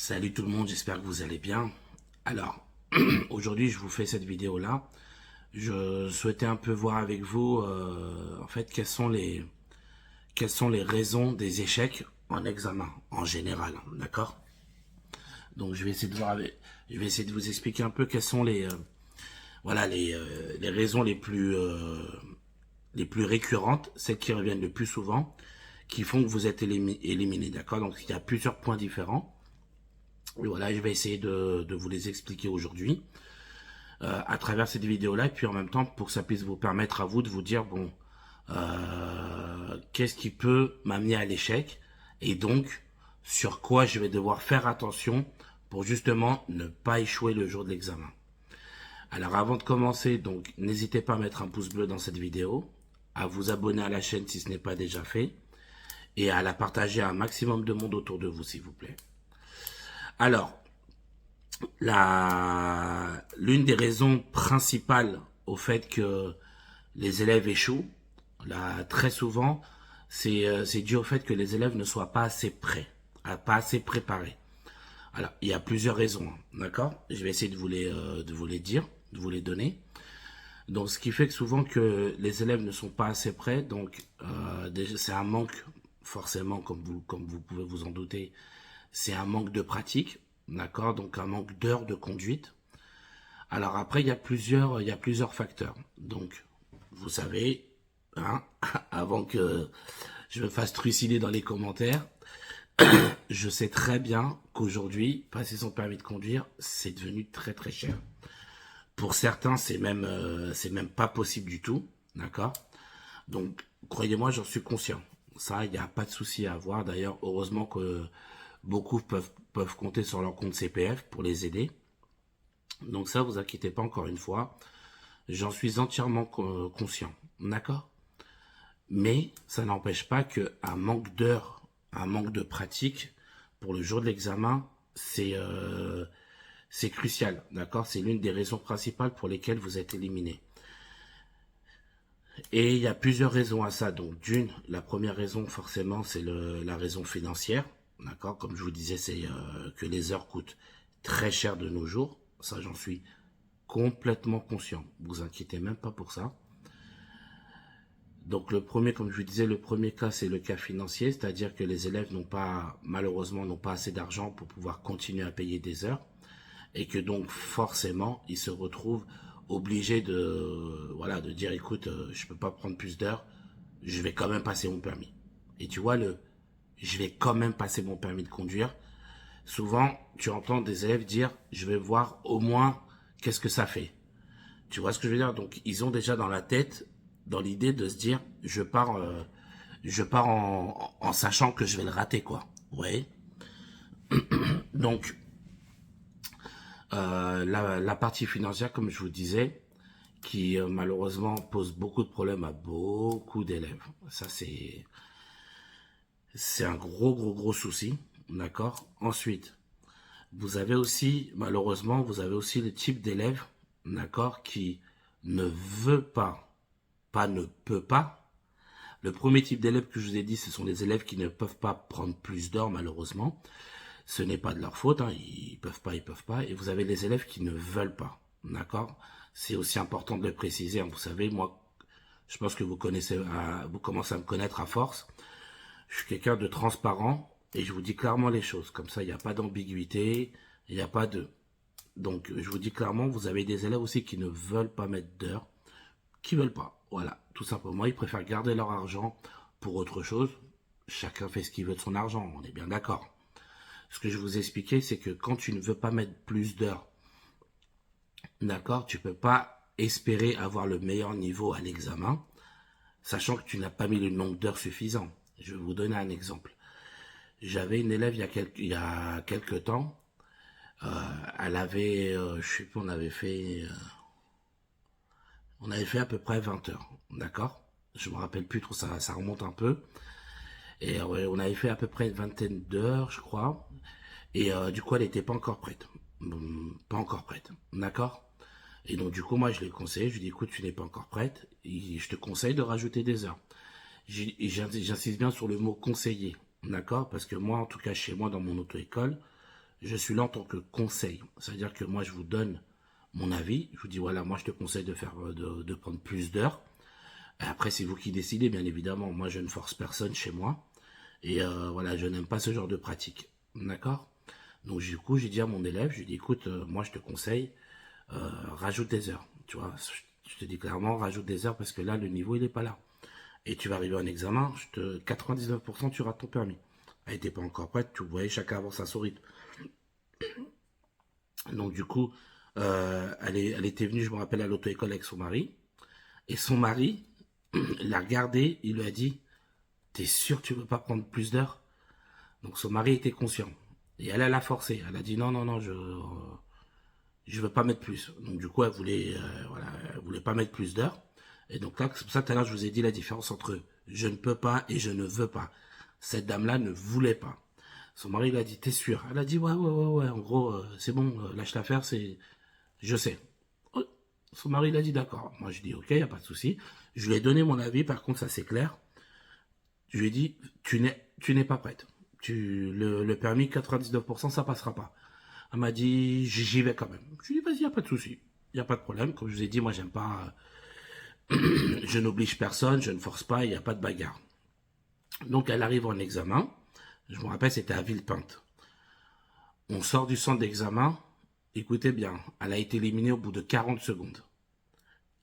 Salut tout le monde, j'espère que vous allez bien. Alors, aujourd'hui je vous fais cette vidéo là. Je souhaitais un peu voir avec vous en fait quelles sont les raisons des échecs en examen en général, d'accord? Donc je vais essayer de vous expliquer un peu quelles sont les raisons les plus récurrentes, celles qui reviennent le plus souvent, qui font que vous êtes éliminé, d'accord? Donc il y a plusieurs points différents. Et voilà, je vais essayer de vous les expliquer aujourd'hui à travers cette vidéo-là, et puis en même temps pour que ça puisse vous permettre à vous de vous dire, bon, qu'est-ce qui peut m'amener à l'échec, et donc sur quoi je vais devoir faire attention pour justement ne pas échouer le jour de l'examen. Alors avant de commencer, donc n'hésitez pas à mettre un pouce bleu dans cette vidéo, à vous abonner à la chaîne si ce n'est pas déjà fait, et à la partager à un maximum de monde autour de vous, s'il vous plaît. Alors, l'une des raisons principales au fait que les élèves échouent, là, très souvent, c'est dû au fait que les élèves ne soient pas assez prêts, pas assez préparés. Alors, il y a plusieurs raisons, hein, d'accord? Je vais essayer de vous les dire, de vous les donner. Donc, ce qui fait que souvent que les élèves ne sont pas assez prêts, donc déjà, c'est un manque, forcément, comme vous pouvez vous en douter, c'est un manque de pratique, d'accord? Donc, un manque d'heures de conduite. Alors après, il y a plusieurs facteurs. Donc, vous savez, hein, avant que je me fasse trucider dans les commentaires, je sais très bien qu'aujourd'hui, passer son permis de conduire, c'est devenu très très cher. Pour certains, c'est même pas possible du tout, d'accord? Donc, croyez-moi, j'en suis conscient. Ça, il n'y a pas de souci à avoir. D'ailleurs, heureusement que beaucoup peuvent compter sur leur compte CPF pour les aider. Donc ça, vous inquiétez pas encore une fois. J'en suis entièrement conscient, d'accord? Mais ça n'empêche pas qu'un manque d'heures, un manque de pratique pour le jour de l'examen, c'est crucial, d'accord? C'est l'une des raisons principales pour lesquelles vous êtes éliminé. Et il y a plusieurs raisons à ça. Donc d'une, la première raison forcément, c'est la raison financière, d'accord? Comme je vous disais, c'est que les heures coûtent très cher de nos jours. Ça, j'en suis complètement conscient. Vous inquiétez même pas pour ça. Donc le premier, comme je vous disais, le premier cas, c'est le cas financier, c'est-à-dire que les élèves malheureusement, n'ont pas assez d'argent pour pouvoir continuer à payer des heures, et que donc forcément, ils se retrouvent obligés voilà, de dire, écoute, je peux pas prendre plus d'heures, je vais quand même passer mon permis. Et tu vois, je vais quand même passer mon permis de conduire. Souvent, tu entends des élèves dire, je vais voir au moins qu'est-ce que ça fait. Tu vois ce que je veux dire? Donc, ils ont déjà dans la tête, dans l'idée de se dire, je pars en sachant que je vais le rater, quoi. Ouais. Donc, la partie financière, comme je vous disais, qui malheureusement pose beaucoup de problèmes à beaucoup d'élèves. Ça, c'est un gros souci, d'accord? Ensuite, malheureusement, vous avez aussi le type d'élève, d'accord, qui ne veut pas ne peut pas. Le premier type d'élèves que je vous ai dit, ce sont les élèves qui ne peuvent pas prendre plus d'heures, malheureusement. Ce n'est pas de leur faute, hein, ils peuvent pas, ils peuvent pas. Et vous avez les élèves qui ne veulent pas, d'accord? C'est aussi important de le préciser, hein. Vous savez, moi, je pense que vous commencez à me connaître à force. Je suis quelqu'un de transparent et je vous dis clairement les choses. Comme ça, il n'y a pas d'ambiguïté, il n'y a pas de... Donc, je vous dis clairement, vous avez des élèves aussi qui ne veulent pas mettre d'heures, qui veulent pas. Voilà, tout simplement, ils préfèrent garder leur argent pour autre chose. Chacun fait ce qu'il veut de son argent, on est bien d'accord. Ce que je vous expliquais, c'est que quand tu ne veux pas mettre plus d'heures, d'accord, tu peux pas espérer avoir le meilleur niveau à l'examen, sachant que tu n'as pas mis le nombre d'heures suffisant. Je vais vous donner un exemple. J'avais une élève il y a quelques temps. Elle avait, je sais plus, on avait fait à peu près 20 heures, d'accord? Je me rappelle plus trop, ça remonte un peu. Et ouais, on avait fait à peu près une vingtaine d'heures, je crois. Et du coup, elle n'était pas encore prête. Pas encore prête, d'accord? Et donc, du coup, moi, je l'ai conseillé. Je lui ai dit, écoute, tu n'es pas encore prête. Et je te conseille de rajouter des heures. J'insiste bien sur le mot conseiller, d'accord? Parce que moi, en tout cas, chez moi, dans mon auto-école, je suis là en tant que conseil. C'est-à-dire que moi, je vous donne mon avis. Je vous dis, voilà, moi, je te conseille de prendre plus d'heures. Et après, c'est vous qui décidez, bien évidemment. Moi, je ne force personne chez moi. Et voilà, je n'aime pas ce genre de pratique. D'accord? Donc, du coup, j'ai dit à mon élève, je lui ai dit, écoute, moi, je te conseille, rajoute des heures. Tu vois, je te dis clairement, rajoute des heures parce que là, le niveau, il n'est pas là. Et tu vas arriver en examen, 99% tu rates ton permis. Elle n'était pas encore prête, tu voyais chacun avance à son rythme. Donc du coup, elle était venue, je me rappelle, à l'auto-école avec son mari. Et son mari l'a regardé, il lui a dit, t'es sûr que tu veux pas prendre plus d'heures? Donc son mari était conscient. Et elle l'a forcé. Elle a dit non, non, non, je veux pas mettre plus. Donc du coup, voilà, elle voulait pas mettre plus d'heures. Et donc là, c'est pour ça tout à l'heure, je vous ai dit la différence entre je ne peux pas et je ne veux pas. Cette dame-là ne voulait pas. Son mari lui a dit, t'es sûr? Elle a dit, ouais, ouais, ouais, ouais, en gros, c'est bon, lâche l'affaire, je sais. Oh, son mari, il a dit, d'accord. Moi, je dis, ok, y a pas de souci. Je lui ai donné mon avis, par contre, ça c'est clair. Je lui ai dit, tu n'es pas prête. Le permis, 99%, ça passera pas. Elle m'a dit, j'y vais quand même. Je lui ai dit, vas-y, y a pas de souci. Y a pas de problème. Comme je vous ai dit, moi, j'aime pas, je n'oblige personne, je ne force pas, il n'y a pas de bagarre. Donc, elle arrive en examen. Je me rappelle, c'était à Villepinte. On sort du centre d'examen. Écoutez bien, elle a été éliminée au bout de 40 secondes.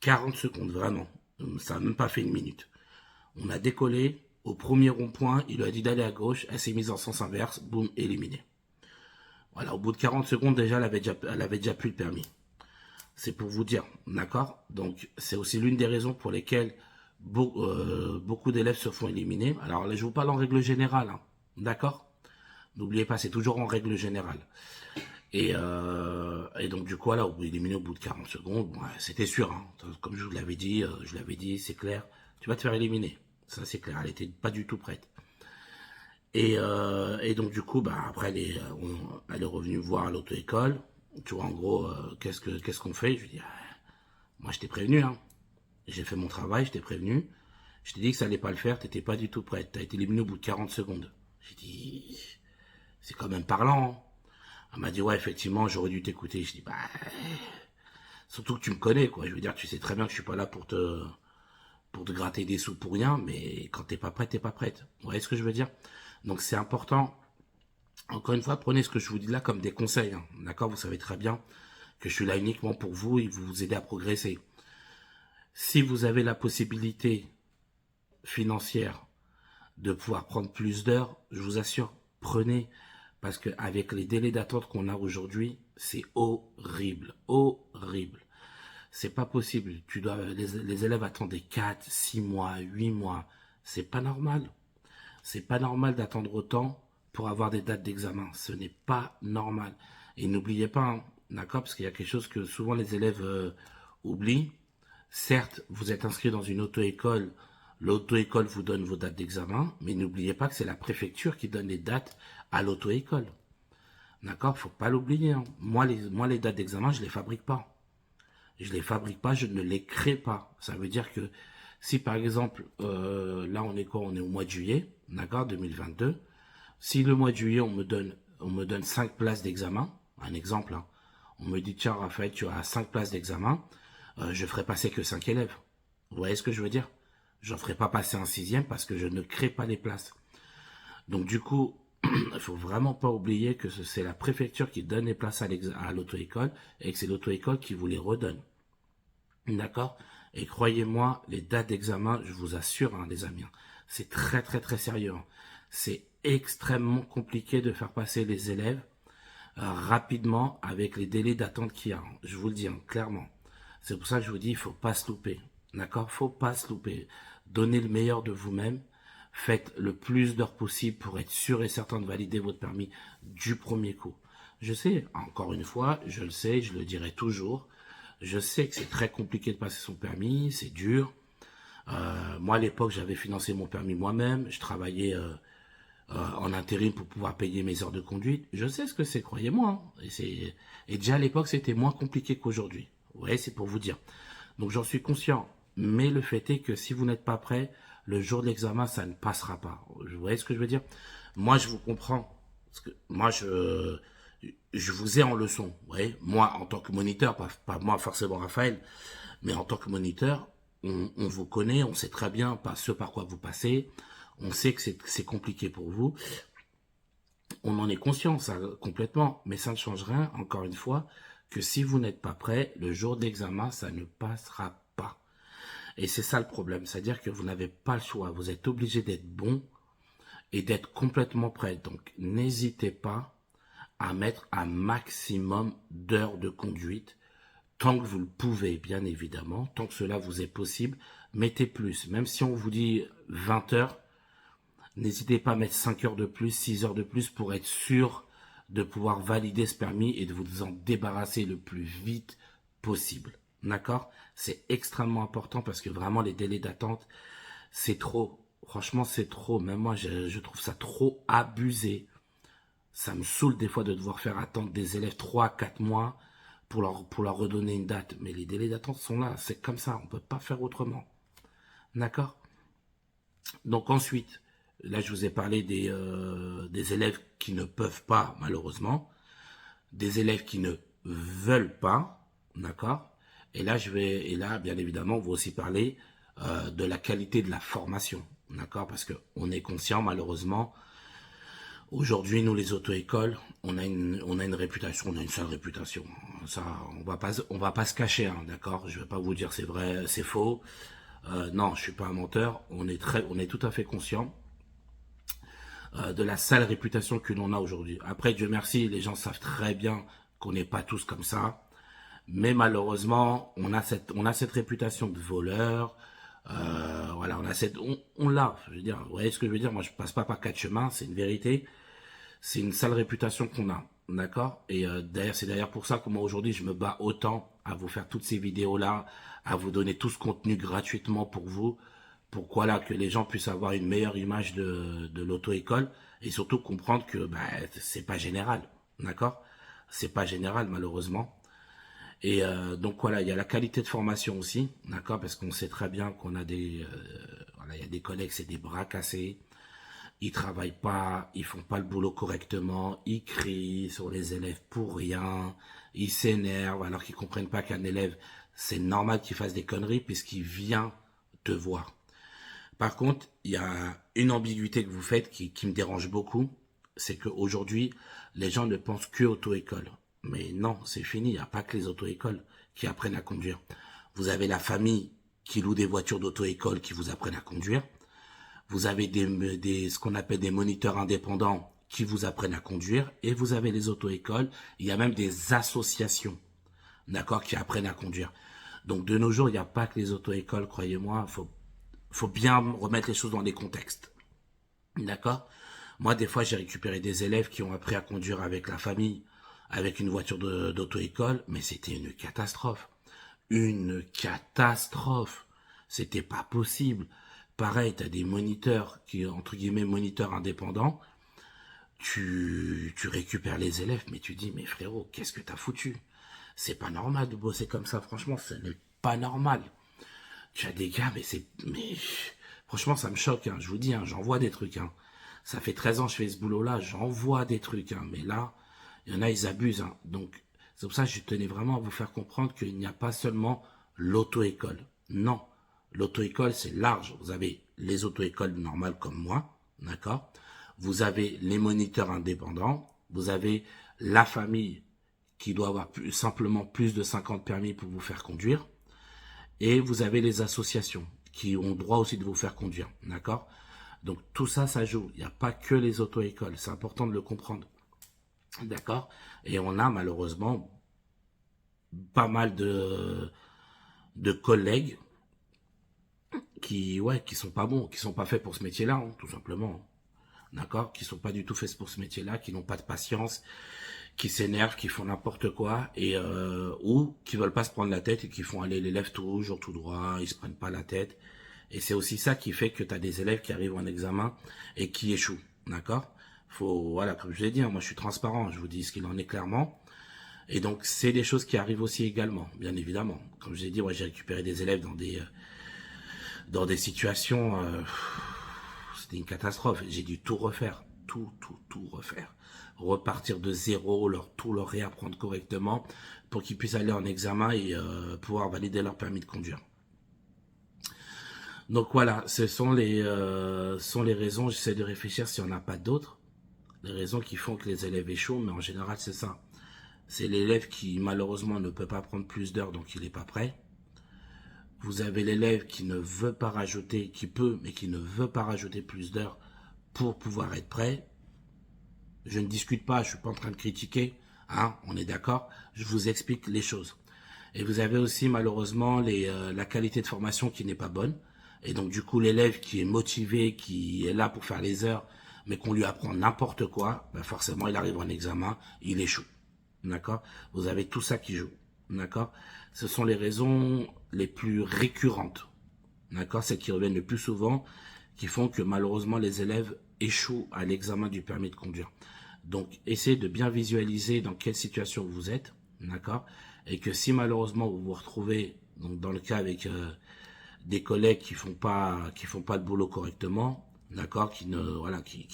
40 secondes, vraiment. Ça n'a même pas fait une minute. On a décollé. Au premier rond-point, il lui a dit d'aller à gauche. Elle s'est mise en sens inverse. Boum, éliminée. Voilà, au bout de 40 secondes, déjà, elle avait déjà plus le permis. C'est pour vous dire, d'accord? Donc, c'est aussi l'une des raisons pour lesquelles beaucoup d'élèves se font éliminer. Alors, là, je vous parle en règle générale, hein, d'accord? N'oubliez pas, c'est toujours en règle générale. Et donc, du coup, là, éliminé au bout de 40 secondes, bon, c'était sûr, hein. Comme je vous l'avais dit, c'est clair. Tu vas te faire éliminer. Ça, c'est clair. Elle était pas du tout prête. Et donc, du coup, bah, après, elle est revenue me voir à l'auto-école. Tu vois, en gros, qu'est-ce qu'on fait? Je lui dis, ah, moi, je t'ai prévenu, hein. J'ai fait mon travail, je t'ai prévenu. Je t'ai dit que ça allait pas le faire, t'étais pas du tout prête. T'as été éliminé au bout de 40 secondes. J'ai dit, c'est quand même parlant, hein. Elle m'a dit, ouais, effectivement, j'aurais dû t'écouter. Je dis, bah, surtout que tu me connais, quoi. Je veux dire, tu sais très bien que je suis pas là pour te gratter des sous pour rien, mais quand t'es pas prête, t'es pas prête. Vous voyez ce que je veux dire? Donc c'est important. Encore une fois, prenez ce que je vous dis là comme des conseils, hein. D'accord? Vous savez très bien que je suis là uniquement pour vous et vous aider à progresser. Si vous avez la possibilité financière de pouvoir prendre plus d'heures, je vous assure, prenez. Parce qu'avec les délais d'attente qu'on a aujourd'hui, c'est horrible. Horrible. C'est pas possible. Les élèves attendent 4, 6 mois, 8 mois. C'est pas normal. C'est pas normal d'attendre autant pour avoir des dates d'examen. Ce n'est pas normal. Et n'oubliez pas, hein, d'accord, parce qu'il y a quelque chose que souvent les élèves oublient. Certes, vous êtes inscrit dans une auto-école. L'auto-école vous donne vos dates d'examen, mais n'oubliez pas que c'est la préfecture qui donne les dates à l'auto-école. D'accord? Faut pas l'oublier, hein. Moi, les dates d'examen, je les fabrique pas. Je les fabrique pas, je ne les crée pas. Ça veut dire que si par exemple, là on est quoi? On est au mois de juillet, d'accord, 2022. Si le mois de juillet on me donne 5 places d'examen, un exemple, hein, on me dit tiens Raphaël, tu as 5 places d'examen, je ferai passer que 5 élèves. Vous voyez ce que je veux dire? Je n'en ferai pas passer un sixième parce que je ne crée pas les places. Donc du coup, il faut vraiment pas oublier que c'est la préfecture qui donne les places à l'auto-école et que c'est l'auto-école qui vous les redonne. D'accord? Et croyez-moi, les dates d'examen, je vous assure, hein, les amis, hein, c'est très très très sérieux, hein. C'est extrêmement compliqué de faire passer les élèves rapidement avec les délais d'attente qu'il y a, hein. Je vous le dis, hein, clairement. C'est pour ça que je vous dis, il faut pas se louper. D'accord? Faut pas se louper. Donnez le meilleur de vous-même. Faites le plus d'heures possible pour être sûr et certain de valider votre permis du premier coup. Je sais, encore une fois, je le sais, je le dirai toujours. Je sais que c'est très compliqué de passer son permis, c'est dur. Moi, à l'époque, j'avais financé mon permis moi-même. Je travaillais en intérim pour pouvoir payer mes heures de conduite. Je sais ce que c'est, croyez-moi, hein. Et déjà à l'époque, c'était moins compliqué qu'aujourd'hui. Vous voyez, c'est pour vous dire. Donc j'en suis conscient. Mais le fait est que si vous n'êtes pas prêt, le jour de l'examen, ça ne passera pas. Vous voyez ce que je veux dire? Moi, je vous comprends. Parce que moi, je vous ai en leçon, vous voyez, moi en tant que moniteur, pas moi forcément Raphaël, mais en tant que moniteur, on vous connaît, on sait très bien ce par quoi vous passez, on sait que c'est compliqué pour vous, on en est conscient, ça, complètement, mais ça ne change rien, encore une fois, que si vous n'êtes pas prêt, le jour d'examen, ça ne passera pas. Et c'est ça le problème, c'est-à-dire que vous n'avez pas le choix, vous êtes obligé d'être bon et d'être complètement prêt. Donc, n'hésitez pas à mettre un maximum d'heures de conduite, tant que vous le pouvez, bien évidemment, tant que cela vous est possible, mettez plus. Même si on vous dit 20 heures, n'hésitez pas à mettre 5 heures de plus, 6 heures de plus pour être sûr de pouvoir valider ce permis et de vous en débarrasser le plus vite possible. D'accord? C'est extrêmement important parce que vraiment les délais d'attente, c'est trop. Franchement, c'est trop. Même moi, je trouve ça trop abusé. Ça me saoule des fois de devoir faire attendre des élèves 3 à 4 mois pour leur redonner une date. Mais les délais d'attente sont là. C'est comme ça. On ne peut pas faire autrement. D'accord? Donc ensuite, là, je vous ai parlé des élèves qui ne peuvent pas, malheureusement. Des élèves qui ne veulent pas. D'accord? Et là, bien évidemment, on va aussi parler de la qualité de la formation. D'accord? Parce qu'on est conscient, malheureusement, aujourd'hui, nous, les auto-écoles, on a une réputation, on a une sale réputation. Ça, on va pas se cacher, hein, d'accord? Je vais pas vous dire c'est vrai, c'est faux. Non, je suis pas un menteur. On est tout à fait conscient de la sale réputation que l'on a aujourd'hui. Après, Dieu merci, les gens savent très bien qu'on n'est pas tous comme ça. Mais malheureusement, on a cette réputation de voleur. Voilà, on l'a. Je veux dire, vous voyez ce que je veux dire? Moi, je passe pas par quatre chemins, c'est une vérité. C'est une sale réputation qu'on a, d'accord? Et d'ailleurs, c'est d'ailleurs pour ça que moi aujourd'hui, je me bats autant à vous faire toutes ces vidéos-là, à vous donner tout ce contenu gratuitement pour vous, pour voilà, que les gens puissent avoir une meilleure image de l'auto-école et surtout comprendre que c'est pas général, d'accord? C'est pas général malheureusement. Et donc voilà, il y a la qualité de formation aussi, d'accord, parce qu'on sait très bien qu'on a voilà, il y a des collègues, c'est des bras cassés, ils travaillent pas, ils font pas le boulot correctement, ils crient sur les élèves pour rien, ils s'énervent alors qu'ils comprennent pas qu'un élève, c'est normal qu'il fasse des conneries puisqu'il vient te voir. Par contre, il y a une ambiguïté que vous faites qui me dérange beaucoup, c'est qu'aujourd'hui, les gens ne pensent que auto-école. Mais non, c'est fini, il n'y a pas que les auto-écoles qui apprennent à conduire. Vous avez la famille qui loue des voitures d'auto-école qui vous apprennent à conduire. Vous avez ce qu'on appelle des moniteurs indépendants qui vous apprennent à conduire. Et vous avez les auto-écoles. Il y a même des associations, d'accord, qui apprennent à conduire. Donc de nos jours, il n'y a pas que les auto-écoles, croyez-moi. Faut bien remettre les choses dans les contextes. D'accord? Moi, des fois, j'ai récupéré des élèves qui ont appris à conduire avec la famille, avec une voiture d'auto-école, mais c'était une catastrophe. Une catastrophe. C'était pas possible. Pareil, t'as des moniteurs qui, entre guillemets, moniteurs indépendants. Tu récupères les élèves, mais tu dis, mais frérot, qu'est-ce que t'as foutu? C'est pas normal de bosser comme ça, franchement, ce n'est pas normal. Tu as des gars, mais franchement, ça me choque, hein, je vous dis, hein, j'en vois des trucs, hein. Ça fait 13 ans que je fais ce boulot-là, j'en vois des trucs, hein, mais là, il y en a, ils abusent, hein. Donc, c'est pour ça que je tenais vraiment à vous faire comprendre qu'il n'y a pas seulement l'auto-école. Non, l'auto-école, c'est large. Vous avez les auto-écoles normales comme moi, d'accord? Vous avez les moniteurs indépendants, vous avez la famille qui doit avoir simplement plus de 50 permis pour vous faire conduire, et vous avez les associations qui ont le droit aussi de vous faire conduire, d'accord? Donc tout ça, ça joue. Il n'y a pas que les auto-écoles, c'est important de le comprendre, d'accord? Et on a malheureusement pas mal de collègues qui sont pas bons, qui sont pas faits pour ce métier-là, hein, tout simplement, d'accord? Qui sont pas du tout faits pour ce métier-là, qui n'ont pas de patience, qui s'énervent, qui font n'importe quoi, et ou qui veulent pas se prendre la tête et qui font aller l'élève toujours tout droit, ils se prennent pas la tête. Et c'est aussi ça qui fait que tu as des élèves qui arrivent en examen et qui échouent, d'accord? Voilà, comme je l'ai dit, hein, moi je suis transparent, je vous dis ce qu'il en est clairement. Et donc c'est des choses qui arrivent aussi également, bien évidemment. Comme je l'ai dit, moi j'ai récupéré des élèves dans des situations, c'était une catastrophe. J'ai dû tout refaire, tout refaire. repartir de zéro, tout leur réapprendre correctement pour qu'ils puissent aller en examen et pouvoir valider leur permis de conduire. Donc voilà, ce sont les raisons, j'essaie de réfléchir s'il n'y en a pas d'autres, les raisons qui font que les élèves échouent, mais en général c'est ça. C'est l'élève qui malheureusement ne peut pas prendre plus d'heures, donc il n'est pas prêt. Vous avez l'élève qui ne veut pas rajouter, qui peut, mais qui ne veut pas rajouter plus d'heures pour pouvoir être prêt. Je ne discute pas, je ne suis pas en train de critiquer, hein, on est d'accord, je vous explique les choses. Et vous avez aussi malheureusement la qualité de formation qui n'est pas bonne. Et donc du coup l'élève qui est motivé, qui est là pour faire les heures, mais qu'on lui apprend n'importe quoi, ben forcément il arrive en examen, il échoue. D'accord? Vous avez tout ça qui joue. D'accord? Ce sont les raisons les plus récurrentes. D'accord? Celles qui reviennent le plus souvent, qui font que malheureusement les élèves échouent à l'examen du permis de conduire. Donc essayez de bien visualiser dans quelle situation vous êtes. D'accord? Et que si malheureusement vous vous retrouvez donc dans le cas avec des collègues qui font pas le boulot correctement, d'accord, qui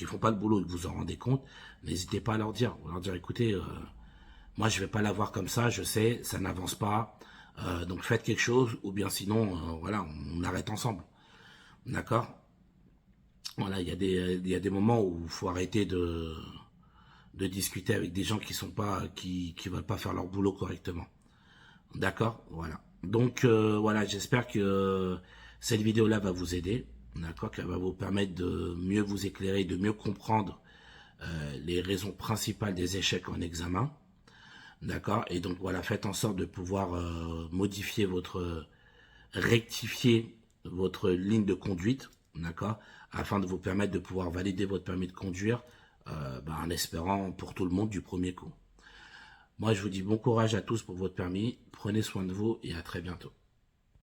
font pas le boulot et que vous en rendez compte, n'hésitez pas à leur dire écoutez, moi je vais pas l'avoir comme ça, je sais, ça n'avance pas, donc faites quelque chose ou bien sinon voilà, on arrête ensemble, d'accord. Voilà, il y a des moments où il faut arrêter de discuter avec des gens qui veulent pas faire leur boulot correctement. D'accord, voilà. Donc voilà, j'espère que cette vidéo-là va vous aider, d'accord, qu'elle va vous permettre de mieux vous éclairer, de mieux comprendre les raisons principales des échecs en examen, d'accord. Et donc voilà, faites en sorte de pouvoir rectifier votre ligne de conduite, d'accord, afin de vous permettre de pouvoir valider votre permis de conduire, en espérant pour tout le monde du premier coup. Moi, je vous dis bon courage à tous pour votre permis. Prenez soin de vous et à très bientôt.